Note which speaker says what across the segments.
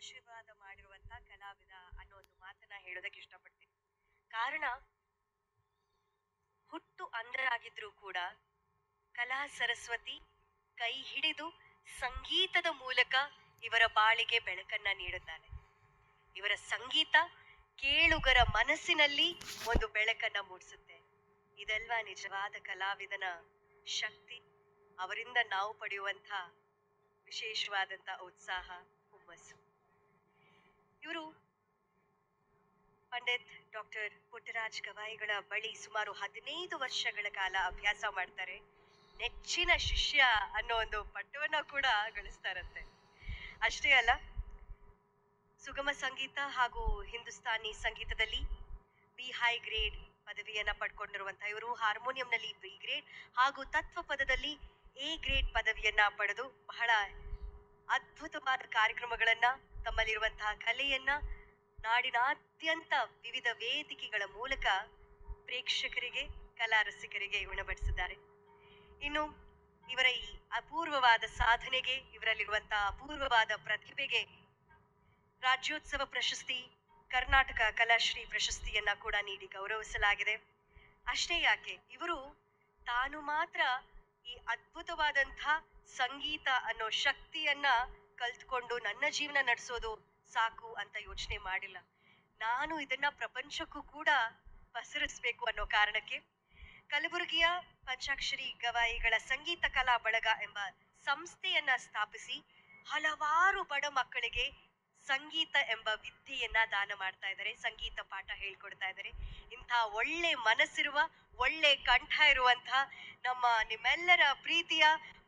Speaker 1: ಆಶೀರ್ವಾದ ಮಾಡಿರುವಂತ ಕಲಾವಿದ ಅನ್ನೋ ಒಂದು ಮಾತನ್ನ ಹೇಳೋದಕ್ಕೆ ಇಷ್ಟಪಡ್ತೀನಿ. ಕಾರಣ ಹುಟ್ಟು ಅಂಧರಾಗಿದ್ರೂ ಕೂಡ ಕಲಾ ಸರಸ್ವತಿ ಕೈ ಹಿಡಿದು ಸಂಗೀತದ ಮೂಲಕ ಇವರ ಬಾಳಿಗೆ ಬೆಳಕನ್ನ ನೀಡುತ್ತಾನೆ. ಇವರ ಸಂಗೀತ ಕೇಳುಗರ ಮನಸ್ಸಿನಲ್ಲಿ ಒಂದು ಬೆಳಕನ್ನ ಮೂಡಿಸುತ್ತೆ. ಇದಲ್ವಾ ನಿಜವಾದ ಕಲಾವಿದನ ಶಕ್ತಿ. ಅವರಿಂದ ನಾವು ಪಡೆಯುವಂಥ ವಿಶೇಷವಾದಂಥ ಉತ್ಸಾಹ, ಹುಮ್ಮಸ್ಸು. ಇವರು ಪಂಡಿತ್ ಡಾಕ್ಟರ್ ಪುಟ್ಟರಾಜ್ ಗವಾಯಿಗಳ ಬಳಿ ಸುಮಾರು 15 ವರ್ಷಗಳ ಕಾಲ ಅಭ್ಯಾಸ ಮಾಡ್ತಾರೆ. ನೆಚ್ಚಿನ ಶಿಷ್ಯ ಅನ್ನೋ ಒಂದು ಪಟ್ಟವನ್ನ ಕೂಡ ಗಳಿಸ್ತಾರಂತೆ. ಅಷ್ಟೇ ಅಲ್ಲ, ಸುಗಮ ಸಂಗೀತ ಹಾಗೂ ಹಿಂದೂಸ್ತಾನಿ ಸಂಗೀತದಲ್ಲಿ ಬಿ ಹೈ ಗ್ರೇಡ್ ಪದವಿಯನ್ನ ಪಡ್ಕೊಂಡಿರುವಂತಹ ಇವರು ಹಾರ್ಮೋನಿಯಂನಲ್ಲಿ ಬಿ ಗ್ರೇಡ್ ಹಾಗೂ ತತ್ವ ಪದದಲ್ಲಿ ಎ ಗ್ರೇಡ್ ಪದವಿಯನ್ನ ಪಡೆದು ಬಹಳ ಅದ್ಭುತವಾದ ಕಾರ್ಯಕ್ರಮಗಳನ್ನ, ತಮ್ಮಲ್ಲಿರುವಂತಹ ಕಲೆಯನ್ನ ನಾಡಿನಾದ್ಯಂತ ವಿವಿಧ ವೇದಿಕೆಗಳ ಮೂಲಕ ಪ್ರೇಕ್ಷಕರಿಗೆ, ಕಲಾ ರಸಿಕರಿಗೆ ಉಣಬಡಿಸಿದ್ದಾರೆ. ಇನ್ನು ಇವರ ಈ ಅಪೂರ್ವವಾದ ಸಾಧನೆಗೆ, ಇವರಲ್ಲಿರುವಂತಹ ಅಪೂರ್ವವಾದ ಪ್ರತಿಭೆಗೆ ರಾಜ್ಯೋತ್ಸವ ಪ್ರಶಸ್ತಿ, ಕರ್ನಾಟಕ ಕಲಾಶ್ರೀ ಪ್ರಶಸ್ತಿಯನ್ನ ಕೂಡ ನೀಡಿ ಗೌರವಿಸಲಾಗಿದೆ. ಅಷ್ಟೇ ಯಾಕೆ, ಇವರು ತಾನು ಮಾತ್ರ ಈ ಅದ್ಭುತವಾದಂಥ ಸಂಗೀತ ಅನ್ನೋ ಶಕ್ತಿಯನ್ನ ಕಲ್ತ್ಕೊಂಡು ನನ್ನ ಜೀವನ ನಡೆಸೋದು ಸಾಕು ಅಂತ ಯೋಚನೆ ಮಾಡಿಲ್ಲ. ನಾನು ಇದನ್ನ ಪ್ರಪಂಚಕ್ಕೂ ಕೂಡ ಪಸರಿಸಬೇಕು ಅನ್ನೋ ಕಾರಣಕ್ಕೆ ಕಲಬುರಗಿಯ ಪಂಚಾಕ್ಷರಿ ಗವಾಯಿಗಳ ಸಂಗೀತ ಕಲಾ ಬಳಗ ಎಂಬ ಸಂಸ್ಥೆಯನ್ನ ಸ್ಥಾಪಿಸಿ ಹಲವಾರು ಬಡ ಮಕ್ಕಳಿಗೆ ಸಂಗೀತ ಎಂಬ ವಿದ್ಯೆಯನ್ನ ದಾನ ಮಾಡ್ತಾ ಇದ್ದಾರೆ, ಸಂಗೀತ ಪಾಠ ಹೇಳ್ಕೊಡ್ತಾ ಇದ್ದಾರೆ. ಇಂಥ ಒಳ್ಳೆ ಮನಸ್ಸಿರುವ, ಒಳ್ಳೆ ಕಂಠ ಇರುವಂತಹ ನಿಮ್ಮೆಲ್ಲರ ಪ್ರೀತಿಯ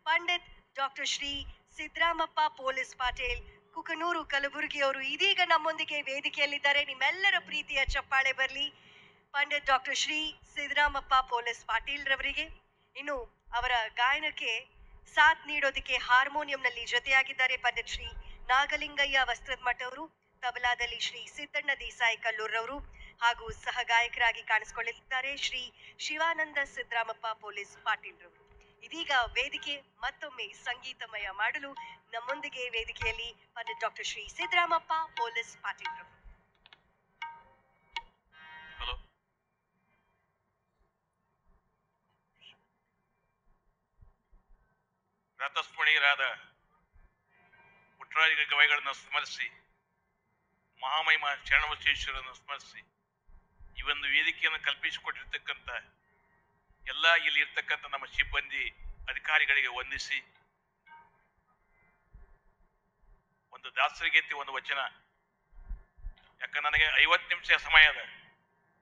Speaker 1: ಪಂಡಿತ್ ಡಾಕ್ಟರ್ ಶ್ರೀ ಸಿದ್ದರಾಮಪ್ಪ ಪೊಲೀಸ್ ಪಾಟೀಲ್ ಕುಕನೂರು ಕಲಬುರಗಿಯವರು ಇದೀಗ ನಮ್ಮೊಂದಿಗೆ ವೇದಿಕೆಯಲ್ಲಿದ್ದಾರೆ. ನಿಮ್ಮೆಲ್ಲರ ಪ್ರೀತಿಯ ಚಪ್ಪಾಳೆ ಬರಲಿ ಪಂಡಿತ್ ಡಾಕ್ಟರ್ ಶ್ರೀ ಸಿದ್ದರಾಮಪ್ಪ ಪೊಲೀಸ್ ಪಾಟೀಲ್ ರವರಿಗೆ. ಇನ್ನು ಅವರ ಗಾಯನಕ್ಕೆ ಸಾಥ್ ನೀಡೋದಕ್ಕೆ ಹಾರ್ಮೋನಿಯಂನಲ್ಲಿ ಜೊತೆಯಾಗಿದ್ದಾರೆ ಪಂಡಿತ್ ಶ್ರೀ ನಾಗಲಿಂಗಯ್ಯ ವಸ್ತ್ರದ ಮಠ ಅವರು, ತಬಲಾದಲ್ಲಿ ಶ್ರೀ ಸಿದ್ದಣ್ಣ ದೇಸಾಯಿ ಕಲ್ಲೂರ್ರವರು ಹಾಗೂ ಸಹ ಗಾಯಕರಾಗಿ ಕಾಣಿಸಿಕೊಳ್ಳಲಿದ್ದಾರೆ ಶ್ರೀ ಶಿವಾನಂದ ಸಿದ್ದರಾಮಪ್ಪ ಪೊಲೀಸ್ ಪಾಟೀಲ್ ರವರು. ಇದೀಗ ವೇದಿಕೆ ಮತ್ತೊಮ್ಮೆ ಸಂಗೀತಮಯ ಮಾಡಲು ನಮ್ಮೊಂದಿಗೆ ವೇದಿಕೆಯಲ್ಲಿ ಪಂಡಿತ್ ಡಾಕ್ಟರ್ ಶ್ರೀ ಸಿದ್ದರಾಮಪ್ಪ ಪೊಲೀಸ್ ಪಾಟೀಲ್ ರವರು.
Speaker 2: ರಥಸ್ಮರಣೀಯರಾದ ಪುಟ್ಟರಾಜ ಗವಾಯಿಗಳನ್ನು ಸ್ಮರಿಸಿ, ಮಹಾಮಹಿಮ ಶರಣಬಸವೇಶ್ವರನ್ನು ಸ್ಮರಿಸಿ, ಈ ಒಂದು ವೇದಿಕೆಯನ್ನು ಕಲ್ಪಿಸಿಕೊಟ್ಟಿರ್ತಕ್ಕಂಥ ಎಲ್ಲ ಇಲ್ಲಿ ಇರ್ತಕ್ಕಂಥ ನಮ್ಮ ಸಿಬ್ಬಂದಿ ಅಧಿಕಾರಿಗಳಿಗೆ ವಂದಿಸಿ, ಒಂದು ದಾಸರಿಗೀತೆ, ಒಂದು ವಚನ. ಯಾಕ ನನಗೆ 50 ನಿಮಿಷ ಸಮಯ ಅದ,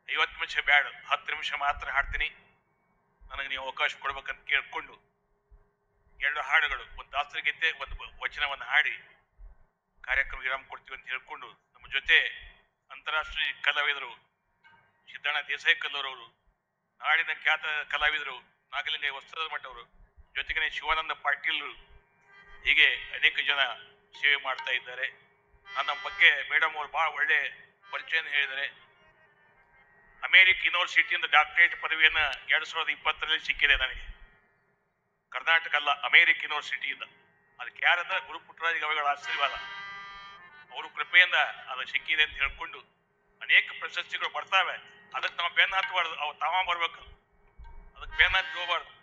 Speaker 2: 50 ನಿಮಿಷ ಬ್ಯಾಡ, 10 ನಿಮಿಷ ಮಾತ್ರ ಹಾಡ್ತೀನಿ, ನನಗೆ ನೀವು ಅವಕಾಶ ಕೊಡ್ಬೇಕಂತ ಕೇಳ್ಕೊಂಡು 2 ಹಾಡುಗಳು, ಒಂದು ದಾಸರಿಗೀತೆ, ಒಂದು ವಚನವನ್ನು ಹಾಡಿ ಕಾರ್ಯಕ್ರಮ ವಿರಾಮ ಕೊಡ್ತೀವಿ ಅಂತ ಹೇಳ್ಕೊಂಡು, ನಮ್ಮ ಜೊತೆ ಅಂತಾರಾಷ್ಟ್ರೀಯ ಕಲಾವಿದರು ಸಿದ್ದಣ್ಣ ದೇಸಾಯಿ ಕಲ್ಲೂರವರು, ನಾಡಿನ ಖ್ಯಾತ ಕಲಾವಿದರು ನಾಗಲಿಂಗಯ್ಯ ವಸ್ತ್ರದ ಮಠ ಅವರು, ಜೊತೆಗೆ ಶಿವಾನಂದ ಪಾಟೀಲ್, ಹೀಗೆ ಅನೇಕ ಜನ ಸೇವೆ ಮಾಡ್ತಾ ಇದ್ದಾರೆ. ನನ್ನ ಬಗ್ಗೆ ಮೇಡಮ್ ಅವರು ಬಹಳ ಒಳ್ಳೆ ಪರಿಚಯ ಹೇಳಿದ್ದಾರೆ. ಅಮೇರಿಕ ಯೂನಿವರ್ಸಿಟಿಯಿಂದ ಡಾಕ್ಟರೇಟ್ ಪದವಿಯನ್ನು 2020ರಲ್ಲಿ ಸಿಕ್ಕಿದೆ ನನಗೆ. ಕರ್ನಾಟಕ ಅಲ್ಲ, ಅಮೇರಿಕ ಯೂನಿವರ್ಸಿಟಿಯಿಂದ. ಅದಕ್ಕೆ ಯಾರಂದ್ರೆ ಗುರು ಪುಟ್ಟರಾಜ ಗವಾಯಿಗಳ ಆಶೀರ್ವಾದ, ಅವರು ಕೃಪೆಯಿಂದ ಅದು ಸಿಕ್ಕಿದೆ ಅಂತ ಹೇಳ್ಕೊಂಡು ಅನೇಕ ಪ್ರಶಸ್ತಿಗಳು ಬರ್ತಾವೆ. ಅದಕ್ಕೆ ನಾವು ಬೆನ್ನು ಹತ್ತಬಾರ್ದು, ಅವು ತಾವ ಬರ್ಬೇಕು, ಅದಕ್ಕೆ ಬೆನ್ನು ಹತ್ತಿ ಹೋಗ್ಬಾರ್ದು.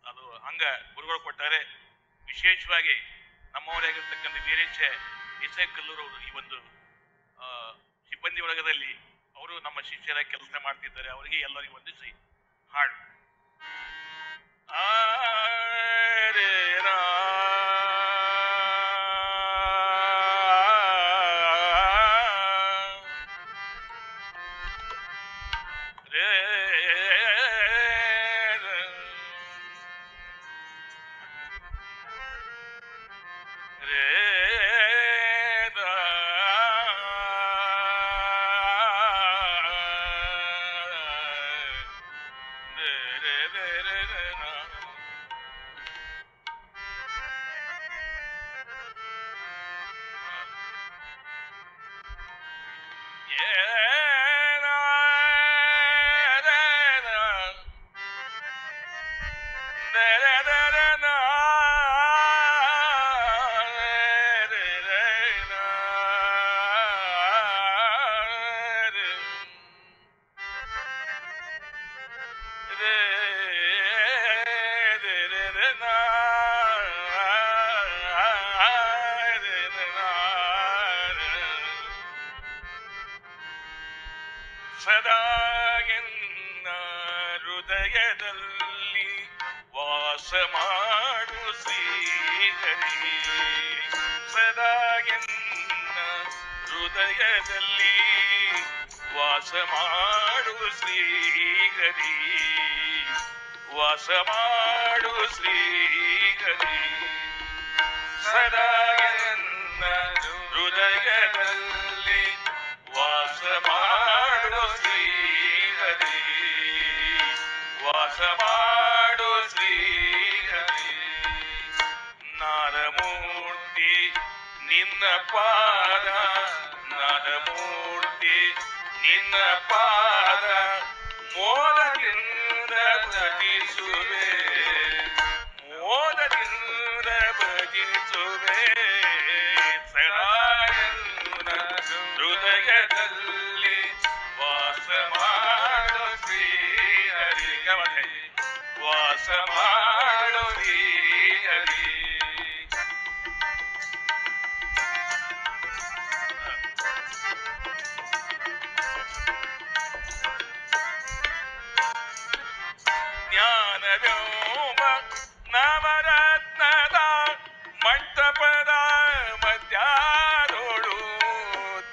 Speaker 2: ಅದು ಹಂಗ ಗುರುಗಳು ಕೊಟ್ಟಾರೆ. ವಿಶೇಷವಾಗಿ ನಮ್ಮವರಾಗಿರ್ತಕ್ಕಂಥ ವೀರೇಶ ದೇಸಾಯಿ ಕಲ್ಲೂರು ಈ ಒಂದು ಸಿಬ್ಬಂದಿ ವರ್ಗದಲ್ಲಿ ಅವರು ನಮ್ಮ ಶಿಷ್ಯರ ಕೆಲಸ ಮಾಡ್ತಿದ್ದಾರೆ. ಅವರಿಗೆ ಎಲ್ಲರಿಗೂ ವಂದಿಸಿ ಹಾಡು. ಸದಾ ಎನ್ನ ಹೃದಯದಲ್ಲಿ ವಾಸ ಮಾಡು ಶ್ರೀಹರಿ. ಸದಾ ಎನ್ನ ಹೃದಯದಲ್ಲಿ ವಾಸ ಮಾಡು ಶ್ರೀಹರಿ. ವಾಸ ಮಾಡು ಶ್ರೀಹರಿ. ಸದಾ ಎನ್ನ ಹೃದಯದಲ್ಲಿ ವಾಸ ಮಾಡು ಶ್ರೀಹರಿ. ವಾಸ ಮಾಡು ಶ್ರೀಹರಿ. ನಾದಮೂರ್ತಿ ನಿನ್ನ ಪಾದ, ನಾದಮೂರ್ತಿ ನಿನ್ನ ಪಾದ ಮೋದದಿಂದ ಭಜಿಸುವೆ, ಮೋದದಿಂದ ಭಜಿಸುವೆ. ಸದಾ ಎನ್ನ ಹೃದಯದಲ್ಲಿ ವಾಸ ಮಾಡು ಶ್ರೀಹರಿ. ವಾಸ ಮಾಡು ಶ್ರೀಹರಿ. ಜ್ಞಾನವ್ಯೋಮ ನವರತ್ನದ ಮಂಟಪದ ಮಧ್ಯಾದೋಳು.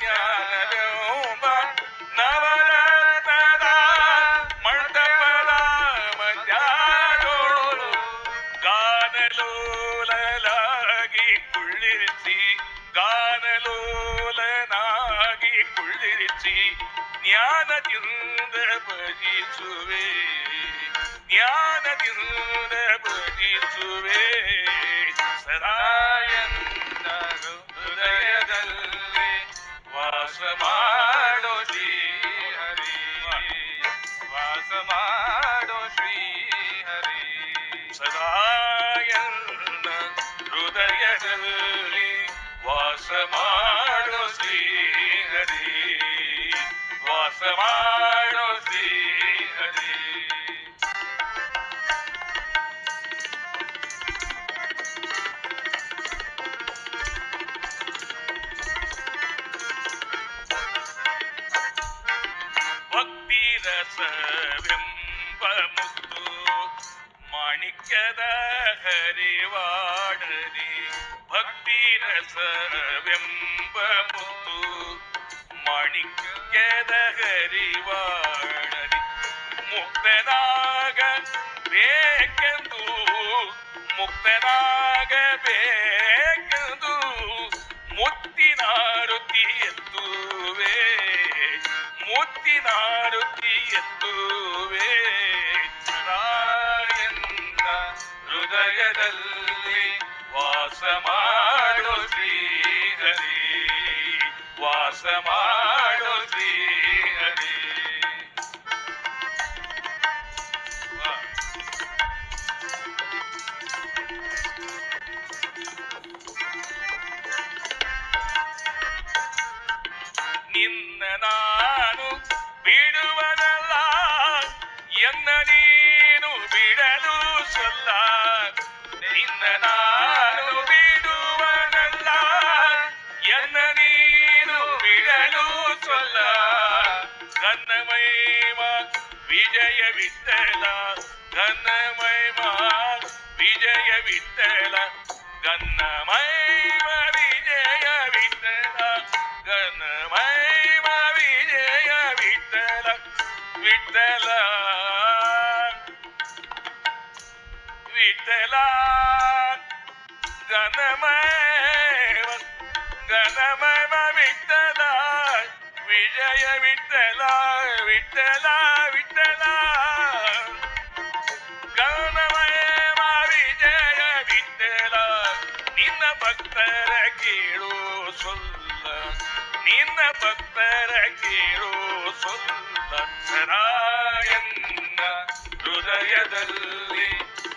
Speaker 2: ಜ್ಞಾನವ್ಯೋಮ ನವರತ್ನದ ಮಂಟಪದ ಮಧ್ಯಾದೋಳು. ಗಾನಲೋಲನಾಗಿ ಕುಳ್ಳಿರಿಸಿ, ಗಾನಲೋಲನಾಗಿ ಕುಳ್ಳಿರಿಸಿ ಜ್ಞಾನದಿಂದ ಭಜಿಸುವೆ, ಜ್ಞಾನದಿಂದ ಭಜಿಸುವೆ. ಸದಾ ಎನ್ನ ಹೃದಯದಲ್ಲಿ ವಾಸ ಮಾಡು ಶ್ರೀಹರಿ. ವಾಸ ಮಾಡು ಶ್ರೀಹರಿ. ಸದಾ ಎನ್ನ ಹೃದಯದಲ್ಲಿ ವಾಸ ಮಾಡು ಶ್ರೀಹರಿ. ವಾಸ ಮಾಡು ಶ್ರೀಹರಿ. ಭಕ್ತಿ ರಸವೆಂಬ ಮುತ್ತು ಮಾಣಿಕ್ಯದ ಹರಿವಾಡರಿ. ಭಕ್ತಿ ರಸವೆಂಬ ಮುತ್ತು ಮಾಣಿಕ್ಯದ ಹರಿವಾಡರಿ. ಮುಕ್ತನಾಗ ಬೇಕೆಂದು, ಮುಕ್ತನಾಗಬೇಕೆಂದು ಮುತ್ತಿನಾರುತಿ ಎತ್ತುವೆ, ಮುತ್ತಿನಾರುತಿ ಎತ್ತುವೆ. ಸದಾ ಎನ್ನ ಹೃದಯದಲ್ಲಿ ವಾಸ ಮಾಡು ಶ್ರೀಹರಿ. ವಾಸ ಮಾಡು ಶ್ರೀಹರಿ. ನಿನ್ನ ನಾನು ಬಿಡುವನಲ್ಲ, ಎನ್ನ ನೀನು ಬಿಡಲು ಸಲ್ಲ. ನಿನ್ನ ನಾನು ಬಿಡುವನಲ್ಲ, ಎನ್ನ ನೀನು ಬಿಡಲು ಸಲ್ಲ. ಗನ್ನಮೈಮ ವಿಜಯ ವಿಠಲ, ಗನ್ನಮೈಮ ವಿಜಯ ವಿಠಲ. ಗನ್ನಮೈಮ ವಿಜಯ ವಿಠಲ, ಗನ್ನಮೈಮ ವಿಜಯ ವಿಠಲ. ವಿಠಲ ವಿಠಲ ಗಣಮಯ ಗಣಮಯ ವಿಠಲ ವಿಜಯ ವಿಠಲ ವಿಠಲ ವಿಠಲ ಗಣಮಯ ವಿಜಯ ವಿಠಲ. ನಿನ್ನ ಭಕ್ತರ ಕೇಳು ಸೊಲ್ಲ, ನಿನ್ನ ಭಕ್ತರ ಕೇಳು ಸೊಲ್ಲ. ಸದಾ ಎನ್ನ ಹೃದಯದಲ್ಲಿ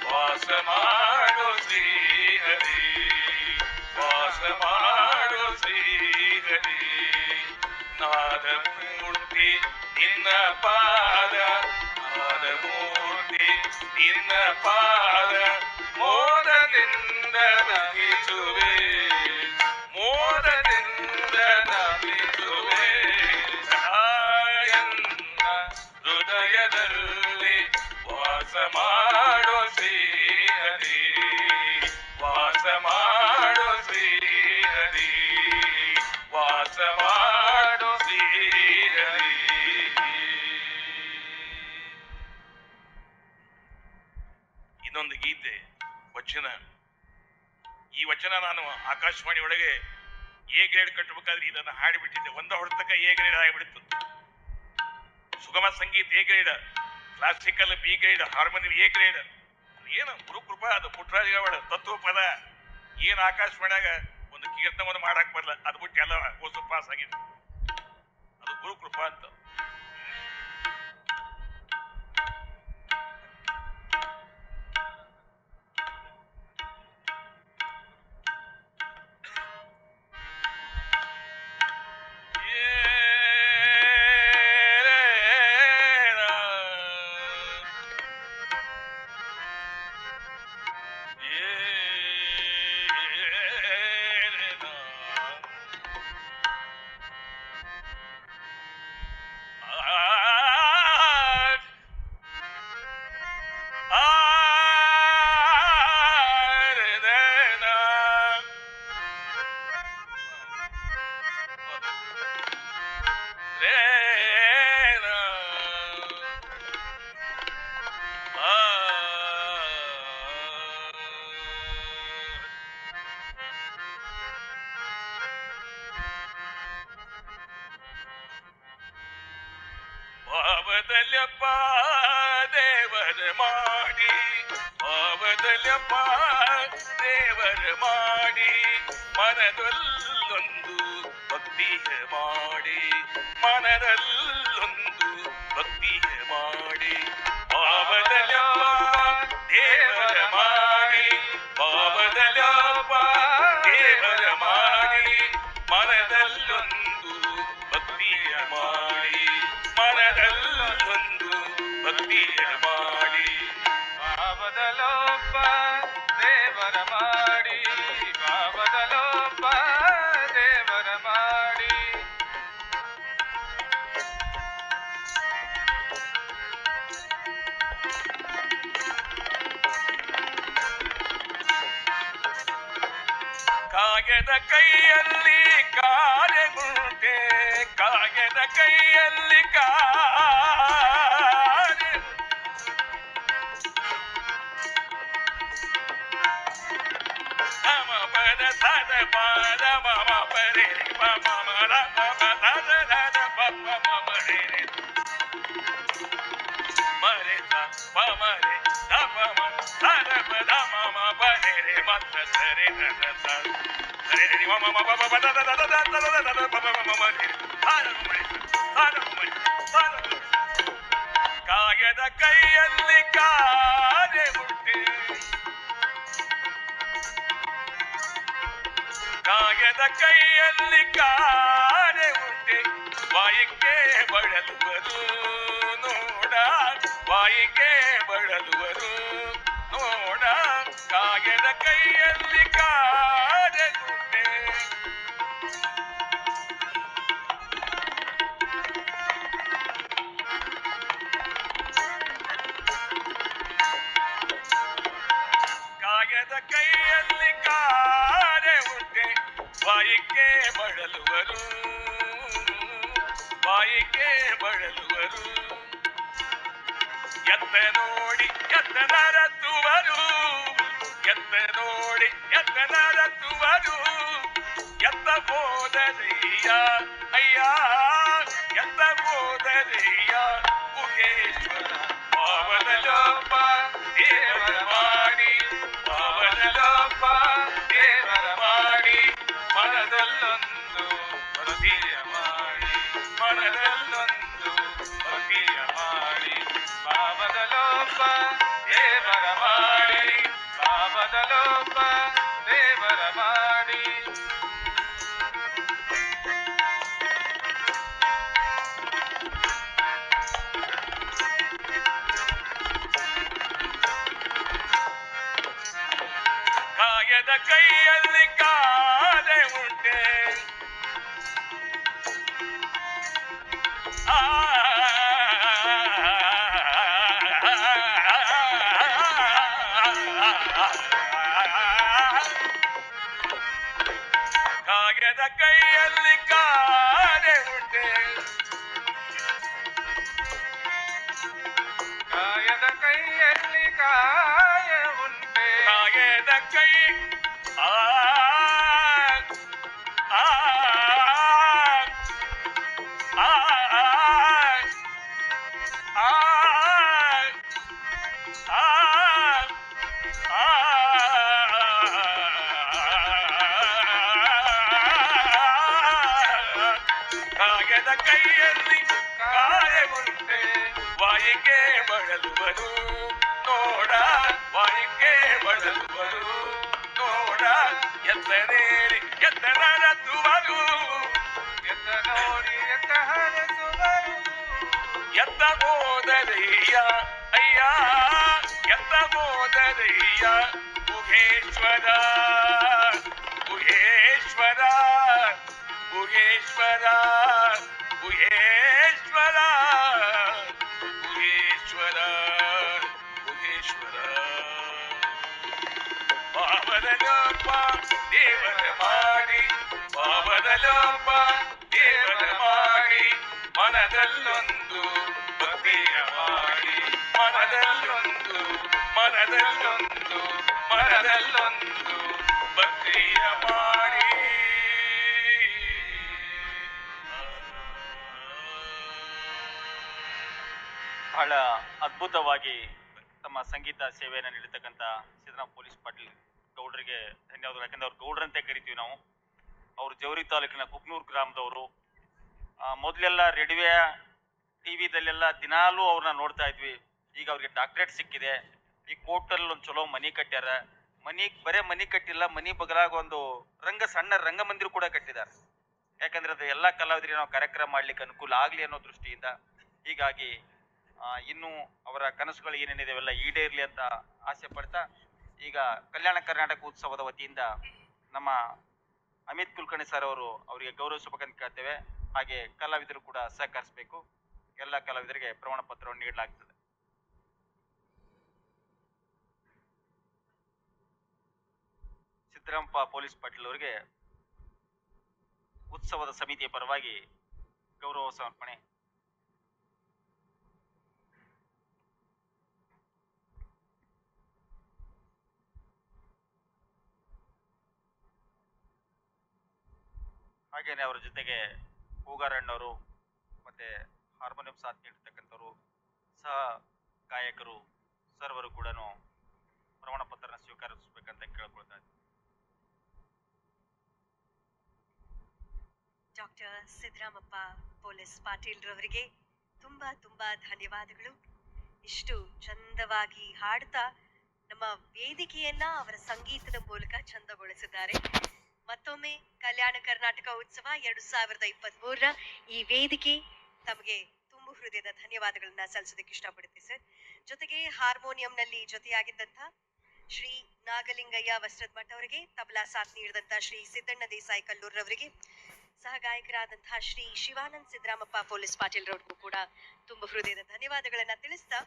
Speaker 2: ವಾಸ ಮಾಡು ಶ್ರೀಹರಿ. ವಾಸ ಮಾಡು ಶ್ರೀಹರಿ. ನಾದಮೂರ್ತಿ ನಿನ್ನ ಪಾದ, ನಾದಮೂರ್ತಿ ನಿನ್ನ ಪಾದ ಮೋದದಿಂದ ನಮಿಸುವೆ, ಮೋದದಿಂದ ನಮಿಸುವೆ. ಸಹಾಯನ್ನ ವಾಸ ಮಾಡು ಶ್ರೀಹರಿ. ಇನ್ನೊಂದು ಗೀತೆ ವಚನ. ಈ ವಚನ ನಾನು ಆಕಾಶವಾಣಿ ಒಳಗೆ ಎ ಗ್ರೇಡ್ ಕಟ್ಟಬೇಕಾದ್ರೆ ಇದನ್ನು ಹಾಡಿಬಿಟ್ಟಿದ್ದೆ. ಒಂದ ಹೊಡೆತಕ್ಕ ಎ ಗ್ರೇಡ್ ಆಗಿಬಿಡ್ತು. ಸುಗಮ ಸಂಗೀತ A grade, classical B grade, harmonium A grade. ಏನು ಗುರುಕೃಪಾ, ಅದು ಪುಟ್ಟರಾಜ ತತ್ವ ಪದ. ಏನು ಆಕಾಶವಾಣಿಯಾಗ ಒಂದು ಕೀರ್ತನವನ್ನು ಮಾಡಕ್ ಬರಲ್ಲ, ಅದು ಬಿಟ್ಟು ಎಲ್ಲ ಹೊಸ ಪಾಸ್ ಆಗಿದೆ. ಅದು ಗುರುಕೃಪಾ ಅಂತ. ಭಾವದಲ್ಲಪ್ಪ ದೇವರ ಮಾಡಿ, ಭಾವದಲ್ಲಪ್ಪ ದೇವರ ಮಾಡಿ, ಮನದಲ್ಲೊಂದು ಭಕ್ತಿಯ ಮಾಡಿ, ಮನದಲ್ಲೊಂದು ಭಕ್ತಿಯ ಮಾಡಿ. ಭಾವದಲ್ಲಪ್ಪ ದೇವರ ಮಾಡಿ, ಭಾವದಲ್ಲಪ್ಪ ದೇವರ ಮಾಡಿ, ಮನದಲ್ಲೊಂದು ಭಕ್ತಿಯ ಮಾಡಿ, ಮನದಲ್ಲೊಂದು ಭಕ್ತಿಯ ಮಾಡಿ.
Speaker 3: ಭಾವದಲ್ಲೊಬ್ಬ ದೇವರ ಮಾಡಿ, ಭಾವದಲ್ಲೊಬ್ಬ ದೇವರ ಮಾಡಿ.
Speaker 2: ಕಾಗೆದ ಕೈಯಲ್ಲಿ ಕಾರ್ಯಗುಂಟೆ, ಕಾಗೆದ ಕೈಯಲ್ಲಿ ಕಾರ್ಯ. ನಮ ಪದ ಸದ ಪಾದ ಮಮ ಪರೆ ಮಮ ಮರ ಮಮ ಸದ ಸದ ಪಮ ಮಮ ರೇ ಮರೆ ಸ ಪಮರೆ ದ ಪಮ ಸದ ಪದ ಮಮ ಪರೆ ರೇ ಮತ್ತ ಸರೆ ದ ಸ ಸರೆ ರಿ ಮಮ ಮಮ ಪಮ ದ ದ ದ ದ ದ ದ ದ ಪಮ ಮಮ ರೇ ಸಾದ ಮರೆ ಸಾದ ಮರೆ ಸಾದ. ಕಾಯದ ಕೈಯಲ್ಲಿ ಕಾರ್ಯ ಉಂಟೆ, ಕಾಯದ ಕೈಯಲ್ಲಿ ಕಾರ್ಯ ಉಂಟೆ, ಬಾಯಿಗೆ ಬಳಲುವರು ನೋಡ, ಬಾಯಿಗೆ ಬಳಲುವರು ನೋಡ. ಕಾಯದ ಕೈಯಲ್ಲಿ ಕಾರ್ಯ ಉಂಟೆ, ಕಾಯದ ಕೈಯಲ್ಲಿ ಕಾರ್ಯ ಉಂಟೆ, ಬಾಯಿಗೆ ಬಳಲುವರು, ಬಾಯಿಗೆ ಬಳಲುವರು. ಎತ್ತ ನೋಡಿ ಎತ್ತ ನರತುವರು, ಎತ್ತ ನೋಡಿ ಎತ್ತ ನರತುವರು. ಎತ್ತ ಹೋದರಯ್ಯ ಅಯ್ಯ, ಎತ್ತ ಹೋದರಯ್ಯ ಗುಹೇಶ್ವರ. ಭಾವದಲ್ಲೊಬ್ಬ ದೇವರ ಮಾಡಿ, ಭಾವದಲ್ಲೊಬ್ಬ ದೇವರ ಮಾಡಿ, ಮನದಲ್ಲೊಂದು ಭಕ್ತಿಯ ಮಾಡಿ, ಮನದಲ್ಲೊಂದು ಭಕ್ತಿಯ ಮಾಡಿ.
Speaker 3: ಭಾವದಲ್ಲೊಬ್ಬ ದೇವರ ಮಾಡಿ, ಭಾವದಲ್ಲೊಬ್ಬ ದೇವರ ಮಾಡಿ.
Speaker 2: ಕಾಯದ ಕೈಯಲ್ಲಿ ಕಾರ್ಯ ಉಂಟೆ, ಕಾಯದ ಕೈಯಲ್ಲಿ ತೆಗೆದ ಕೈಯಲ್ಲಿ ಕಾಳೆ ಉಂಟೆ ವಾಯಿಗೆ ಬಳಲುವರು ನೋಡ ವಾಯಿಗೆ ಬಳಲುವರು ನೋಡ ಎತ್ತರೇರಿ ಎತ್ತರರ ತುವರು
Speaker 3: ಎತ್ತ ನೋಡಿ ಎತ್ತ ಹರಸುವರು
Speaker 2: ಎತ್ತ ಹೋದರಯ್ಯ ಅಯ್ಯ ಎತ್ತ ಹೋದರಯ್ಯ ಗುಹೇಶ್ವರ ಗುಹೇಶ್ವರ ಗುಹೇಶ್ವರ ಗುಹೇಶ್ವರ ಗುಹೇಶ್ವರ ಗುಹೇಶ್ವರ ಪಾವದ ಲೋಪ ದೇವರ ಮಾಡಿ ಪಾವದ ಲೋಪ ದೇವರ ಮಾಡಿ ಮನದಲ್ಲೊಂದು ಭಕ್ತಿಯ ಮಾಡಿ ಮನದಲ್ಲೊಂದು ಮನದಲ್ಲೊಂದು ಮನದಲ್ಲೊಂದು ಭಕ್ತಿಯ ಮಾಡಿ
Speaker 4: ಬಹಳ ಅದ್ಭುತವಾಗಿ ತಮ್ಮ ಸಂಗೀತ ಸೇವೆಯನ್ನು ನೀಡಿರ್ತಕ್ಕಂಥ ಸಿದ್ದರಾಮ ಪೊಲೀಸ್ ಪಾಟೀಲ್ ಗೌಡ್ರಿಗೆ ಧನ್ಯವಾದಗಳು. ಯಾಕಂದ್ರೆ ಅವ್ರು ಗೌಡ್ರಂತೆ ಕರಿತೀವಿ ನಾವು. ಅವರು ಜವರಿ ತಾಲೂಕಿನ ಕುಕ್ನೂರು ಗ್ರಾಮದವರು. ಮೊದಲೆಲ್ಲ ರೇಡಿಯೋ ಟಿವಿದಲ್ಲೆಲ್ಲ ದಿನಾಲೂ ಅವ್ರನ್ನ ನೋಡ್ತಾ ಇದ್ವಿ. ಈಗ ಅವ್ರಿಗೆ ಡಾಕ್ಟ್ರೇಟ್ ಸಿಕ್ಕಿದೆ. ಈ ಕೋರ್ಟಲ್ಲಿ ಒಂದು ಚಲೋ ಮನಿ ಕಟ್ಟ್ಯಾರ. ಬರೇ ಮನಿ ಕಟ್ಟಿಲ್ಲ, ಮನಿ ಬಗಲಾಗ ಒಂದು ಸಣ್ಣ ರಂಗಮಂದಿರ ಕೂಡ ಕಟ್ಟಿದ್ದಾರೆ. ಯಾಕಂದ್ರೆ ಅದು ಎಲ್ಲ ಕಲಾವಿದರಿಗೆ ನಾವು ಕಾರ್ಯಕ್ರಮ ಮಾಡ್ಲಿಕ್ಕೆ ಅನುಕೂಲ ಆಗಲಿ ಅನ್ನೋ ದೃಷ್ಟಿಯಿಂದ. ಹೀಗಾಗಿ ಇನ್ನು ಅವರ ಕನಸುಗಳು ಏನೇನಿದೆ ಅವೆಲ್ಲ ಈಡೇರ್ಲಿ ಅಂತ ಆಸೆ ಪಡ್ತಾ, ಈಗ ಕಲ್ಯಾಣ ಕರ್ನಾಟಕ ಉತ್ಸವದ ವತಿಯಿಂದ ನಮ್ಮ ಅಮಿತ್ ಕುಲಕರ್ಣಿ ಸರ್ ಅವರಿಗೆ ಗೌರವಿಸಬೇಕಂತ ಕೇಳ್ತೇವೆ. ಹಾಗೆ ಕಲಾವಿದರು ಕೂಡ ಸಹಕರಿಸಬೇಕು. ಎಲ್ಲ ಕಲಾವಿದರಿಗೆ ಪ್ರಮಾಣ ಪತ್ರವನ್ನು ನೀಡಲಾಗ್ತದೆ. ಸಿದ್ದರಾಮಪ್ಪ ಪೊಲೀಸ್ ಪಾಟೀಲ್ ಅವರಿಗೆ ಉತ್ಸವದ ಸಮಿತಿಯ ಪರವಾಗಿ ಗೌರವ ಸಮರ್ಪಣೆ. ಹಾಗೇನೆ ಅವರ ಜೊತೆಗೆ ಹೂಗಾರಣ್ಣವರು ಮತ್ತೆ ಹಾರ್ಮೋನಿಯಂ ಸಾಥ್ ನೀಡಿರ್ತಕ್ಕಂಥವ್ರು, ಸಹ ಗಾಯಕರು ಸರ್ವರು ಕೂಡ ಪ್ರಮಾಣ ಪತ್ರನ ಸ್ವೀಕರಿಸಬೇಕಂತ ಕೇಳ್ಕೊಳ್ತಾ ಇದ್ದೀನಿ.
Speaker 1: ಡಾಕ್ಟರ್ ಸಿದ್ದರಾಮಪ್ಪ ಪೊಲೀಸ್ ಪಾಟೀಲ್ ರವರಿಗೆ ತುಂಬಾ ತುಂಬಾ ಧನ್ಯವಾದಗಳು. ಇಷ್ಟು ಚಂದವಾಗಿ ಹಾಡ್ತಾ ನಮ್ಮ ವೇದಿಕೆಯನ್ನ ಅವರ ಸಂಗೀತದ ಮೂಲಕ ಚಂದಗೊಳಿಸಿದ್ದಾರೆ. ಮತ್ತೊಮ್ಮೆ ಕಲ್ಯಾಣ ಕರ್ನಾಟಕ ಉತ್ಸವ 2023ರ ಈ ವೇದಿಕೆ ತಮಗೆ ತುಂಬು ಹೃದಯದ ಧನ್ಯವಾದಗಳನ್ನ ಸಲ್ಲಿಸೋದಕ್ಕೆ ಇಷ್ಟಪಡುತ್ತೆ ಸರ್. ಜೊತೆಗೆ ಹಾರ್ಮೋನಿಯಂನಲ್ಲಿ ಜೊತೆಯಾಗಿದ್ದಂಥ ಶ್ರೀ ನಾಗಲಿಂಗಯ್ಯ ವಸ್ತ್ರದ ಮಠ ಅವರಿಗೆ, ತಬಲಾ ಸಾಥ್ ನೀಡಿದಂಥ ಶ್ರೀ ಸಿದ್ದಣ್ಣ ದೇಸಾಯಿ ಕಲ್ಲೂರ್ರವರಿಗೆ, ಸಹ ಗಾಯಕರಾದಂತಹ ಶ್ರೀ ಶಿವಾನಂದ್ ಸಿದ್ದರಾಮಪ್ಪ ಪೊಲೀಸ್ ಪಾಟೀಲ್ ರವ್ರಿಗೂ ಕೂಡ ತುಂಬು ಹೃದಯದ ಧನ್ಯವಾದಗಳನ್ನ ತಿಳಿಸ್ತಾ